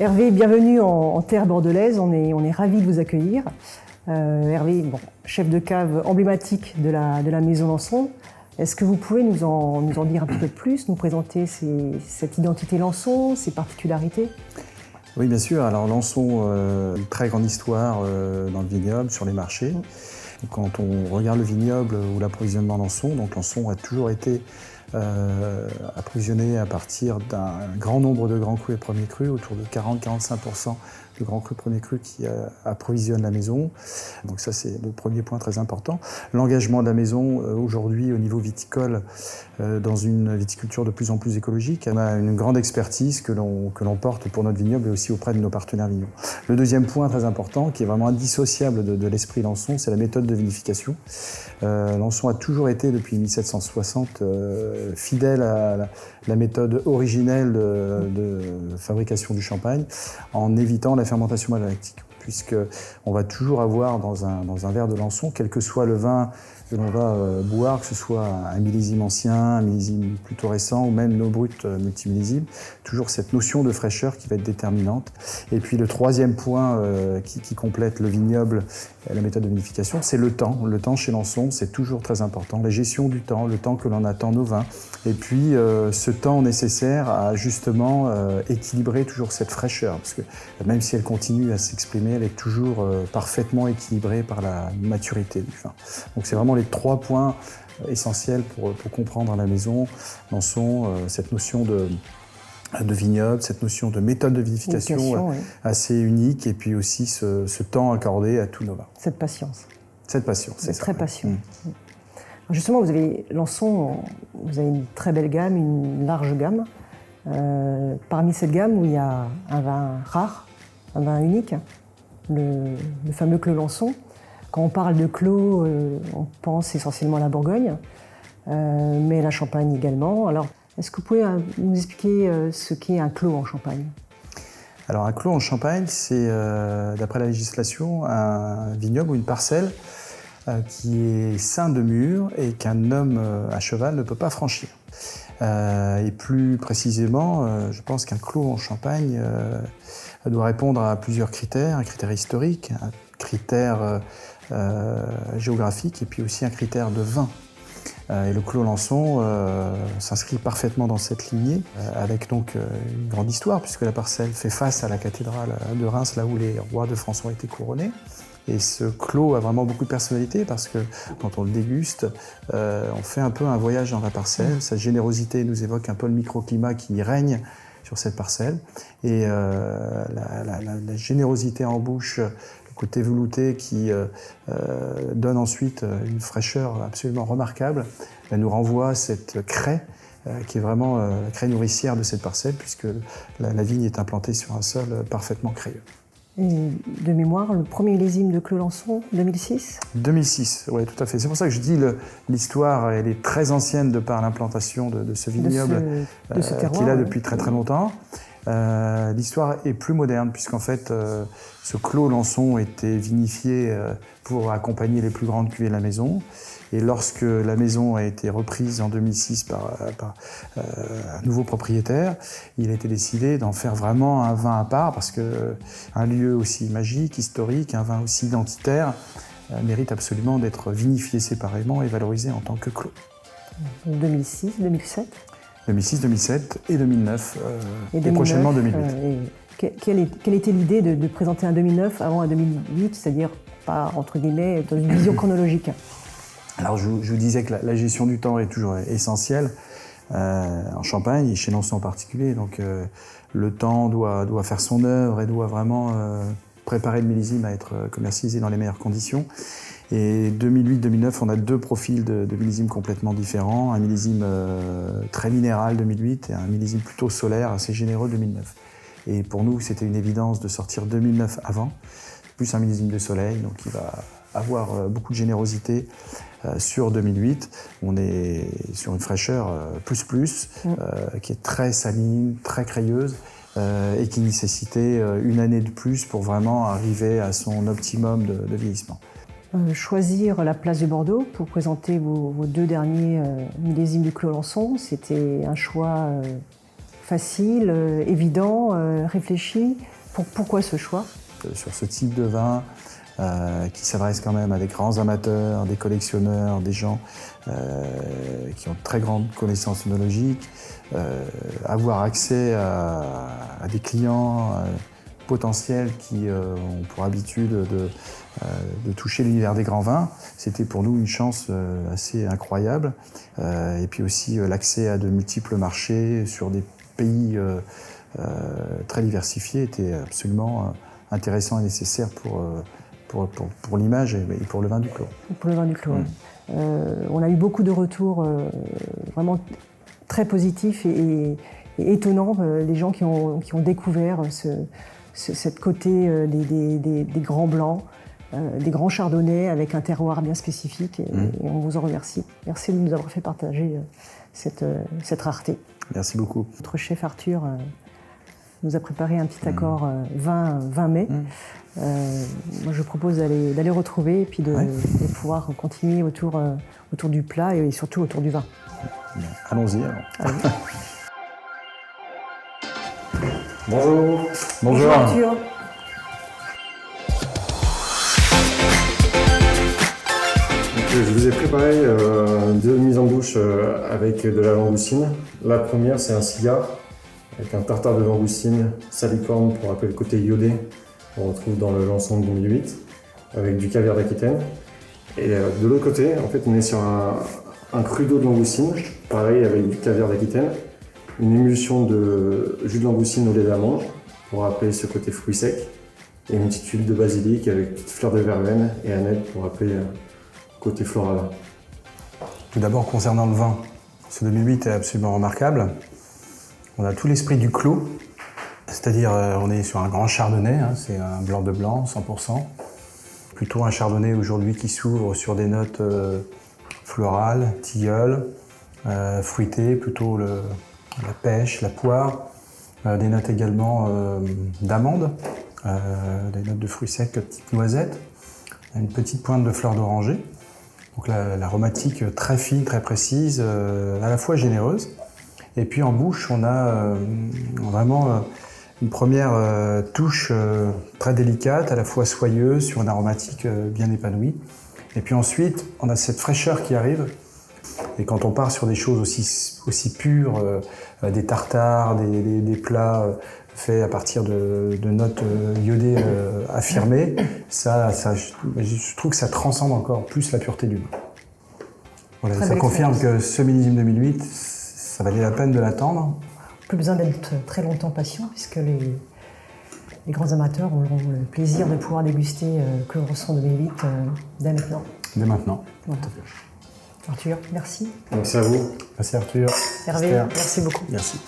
Hervé, bienvenue en terre bordelaise, on est ravis de vous accueillir. Hervé, chef de cave emblématique de la maison Lançon, est-ce que vous pouvez nous en dire un petit peu plus, nous présenter cette identité Lançon, ses particularités ? Oui, bien sûr. Alors Lançon, une très grande histoire dans le vignoble, sur les marchés. Quand on regarde le vignoble ou l'approvisionnement Lançon, donc Lançon a toujours été approvisionné à partir d'un grand nombre de grands crus et premiers crus, autour de 40-45% de grands crus premiers crus qui approvisionnent la maison. Donc ça, c'est le premier point très important. L'engagement de la maison aujourd'hui au niveau viticole, dans une viticulture de plus en plus écologique, on a une grande expertise que l'on porte pour notre vignoble et aussi auprès de nos partenaires vignobles. Le deuxième point très important, qui est vraiment indissociable de l'esprit Lançon, c'est la méthode de vinification. Lançon a toujours été, depuis 1760, fidèle à la méthode originelle de fabrication du champagne, en évitant la fermentation malolactique, puisqu'on va toujours avoir dans un verre de Lançon, quel que soit le vin que l'on va boire, que ce soit un millésime ancien, un millésime plutôt récent, ou même nos bruts multimillésimes, toujours cette notion de fraîcheur qui va être déterminante. Et puis le troisième point qui complète le vignoble, la méthode de vinification, c'est le temps. Le temps chez Lançon, c'est toujours très important. La gestion du temps, le temps que l'on attend nos vins. Et puis ce temps nécessaire à justement équilibrer toujours cette fraîcheur. Parce que même si elle continue à s'exprimer, elle est toujours parfaitement équilibrée par la maturité du vin. Donc c'est vraiment les trois points essentiels pour comprendre à la maison Lançon, cette notion de vignoble, cette notion de méthode de vinification assez unique, et puis aussi ce temps accordé à tous nos vins. Cette patience. Cette patience, c'est ça. Très patient. Justement, Lançon, vous avez une très belle gamme, une large gamme. Parmi cette gamme, où il y a un vin rare, un vin unique, le fameux Clos Lançon. Quand on parle de Clos, on pense essentiellement à la Bourgogne, mais la Champagne également. Alors, est-ce que vous pouvez nous expliquer ce qu'est un Clos en Champagne ? Alors, un Clos en Champagne, c'est, d'après la législation, un vignoble ou une parcelle qui est ceint de murs et qu'un homme à cheval ne peut pas franchir. Et plus précisément, je pense qu'un Clos en Champagne doit répondre à plusieurs critères, un critère historique, un critère géographique et puis aussi un critère de vin. Et le Clos Lançon s'inscrit parfaitement dans cette lignée, avec donc une grande histoire, puisque la parcelle fait face à la cathédrale de Reims, là où les rois de France ont été couronnés. Et ce Clos a vraiment beaucoup de personnalité, parce que quand on le déguste, on fait un peu un voyage dans la parcelle. Sa générosité nous évoque un peu le microclimat qui règne sur cette parcelle. Et la générosité en bouche, le côté velouté qui donne ensuite une fraîcheur absolument remarquable, nous renvoie à cette craie qui est vraiment la craie nourricière de cette parcelle, puisque la vigne est implantée sur un sol parfaitement crayeux. Et de mémoire, le premier millésime de Clos Lançon, 2006 ? 2006, oui, tout à fait. C'est pour ça que je dis l'histoire, elle est très ancienne de par l'implantation de ce vignoble qui est là depuis très très longtemps. L'histoire est plus moderne, puisqu'en fait, ce Clos Lançon était vinifié pour accompagner les plus grandes cuvées de la maison. Et lorsque la maison a été reprise en 2006 par un nouveau propriétaire, il a été décidé d'en faire vraiment un vin à part, parce qu'un lieu aussi magique, historique, un vin aussi identitaire, mérite absolument d'être vinifié séparément et valorisé en tant que Clos. 2006, 2007 2006, 2007 et 2009, et prochainement 2008. Quelle était l'idée de présenter un 2009 avant un 2008, c'est-à-dire pas, entre guillemets, dans une vision chronologique ? Alors je vous disais que la gestion du temps est toujours essentielle en Champagne, et chez Lançon en particulier. Donc le temps doit faire son œuvre et doit vraiment préparer le millésime à être commercialisé dans les meilleures conditions. Et 2008-2009, on a deux profils de millésime complètement différents. Un millésime très minéral 2008 et un millésime plutôt solaire, assez généreux 2009. Et pour nous, c'était une évidence de sortir 2009 avant, plus un millésime de soleil, donc il va avoir beaucoup de générosité sur 2008. On est sur une fraîcheur qui est très saline, très crayeuse, et qui nécessitait une année de plus pour vraiment arriver à son optimum de vieillissement. Choisir la place de Bordeaux pour présenter vos deux derniers millésimes du Clos Lançon, c'était un choix facile, évident, réfléchi. Pourquoi ce choix? Sur ce type de vin, qui s'adresse quand même à des grands amateurs, des collectionneurs, des gens qui ont de très grandes connaissances œnologiques, avoir accès à des clients potentiels qui ont pour habitude de toucher l'univers des grands vins, c'était pour nous une chance assez incroyable. Et puis aussi l'accès à de multiples marchés sur des pays très diversifiés était absolument intéressant et nécessaire pour l'image et pour le vin du Clos. Pour le vin du Clos, on a eu beaucoup de retours vraiment très positifs et étonnants. Les gens qui ont découvert cette côté des grands blancs, des grands chardonnays avec un terroir bien spécifique. Et on vous en remercie. Merci de nous avoir fait partager cette rareté. Merci beaucoup. Notre chef Arthur nous a préparé un petit accord 20 mai. Moi, je propose d'aller retrouver et puis de pouvoir continuer autour du plat et surtout autour du vin. Allons-y alors. Allez. Bonjour. Bonjour Arthur. Je vous ai préparé 2 mises en bouche avec de la langoustine. La première, c'est un cigare avec un tartare de langoustine salicorne pour rappeler le côté iodé qu'on retrouve dans le Lançon de 2008, avec du caviar d'Aquitaine. Et de l'autre côté, en fait, on est sur un cru d'eau de langoustine, pareil avec du caviar d'Aquitaine, une émulsion de jus de langoustine au lait d'amande pour rappeler ce côté fruit sec, et une petite huile de basilic avec petite fleur de verveine et annelle pour rappeler côté floral. Tout d'abord, concernant le vin, ce 2008 est absolument remarquable. On a tout l'esprit du Clos, c'est-à-dire on est sur un grand chardonnay, c'est un blanc de blanc, 100%. Plutôt un chardonnay aujourd'hui qui s'ouvre sur des notes florales, tilleules, fruitées, plutôt la pêche, la poire, des notes également d'amande, des notes de fruits secs, petites noisettes, une petite pointe de fleur d'oranger. Donc l'aromatique très fine, très précise, à la fois généreuse. Et puis en bouche, on a vraiment une première touche très délicate, à la fois soyeuse, sur une aromatique bien épanouie. Et puis ensuite, on a cette fraîcheur qui arrive. Et quand on part sur des choses aussi pures, des tartares, des plats faits à partir de notes iodées affirmées, je trouve que ça transcende encore plus la pureté du vin. Voilà, ça confirme que ce millésime 2008, ça valait la peine de l'attendre. Plus besoin d'être très longtemps patient, puisque les grands amateurs auront le plaisir de pouvoir déguster Clos Rosson 2008 dès maintenant. Dès maintenant. Voilà. Arthur, merci. Merci à vous. Merci Arthur. Hervé, merci beaucoup. Merci.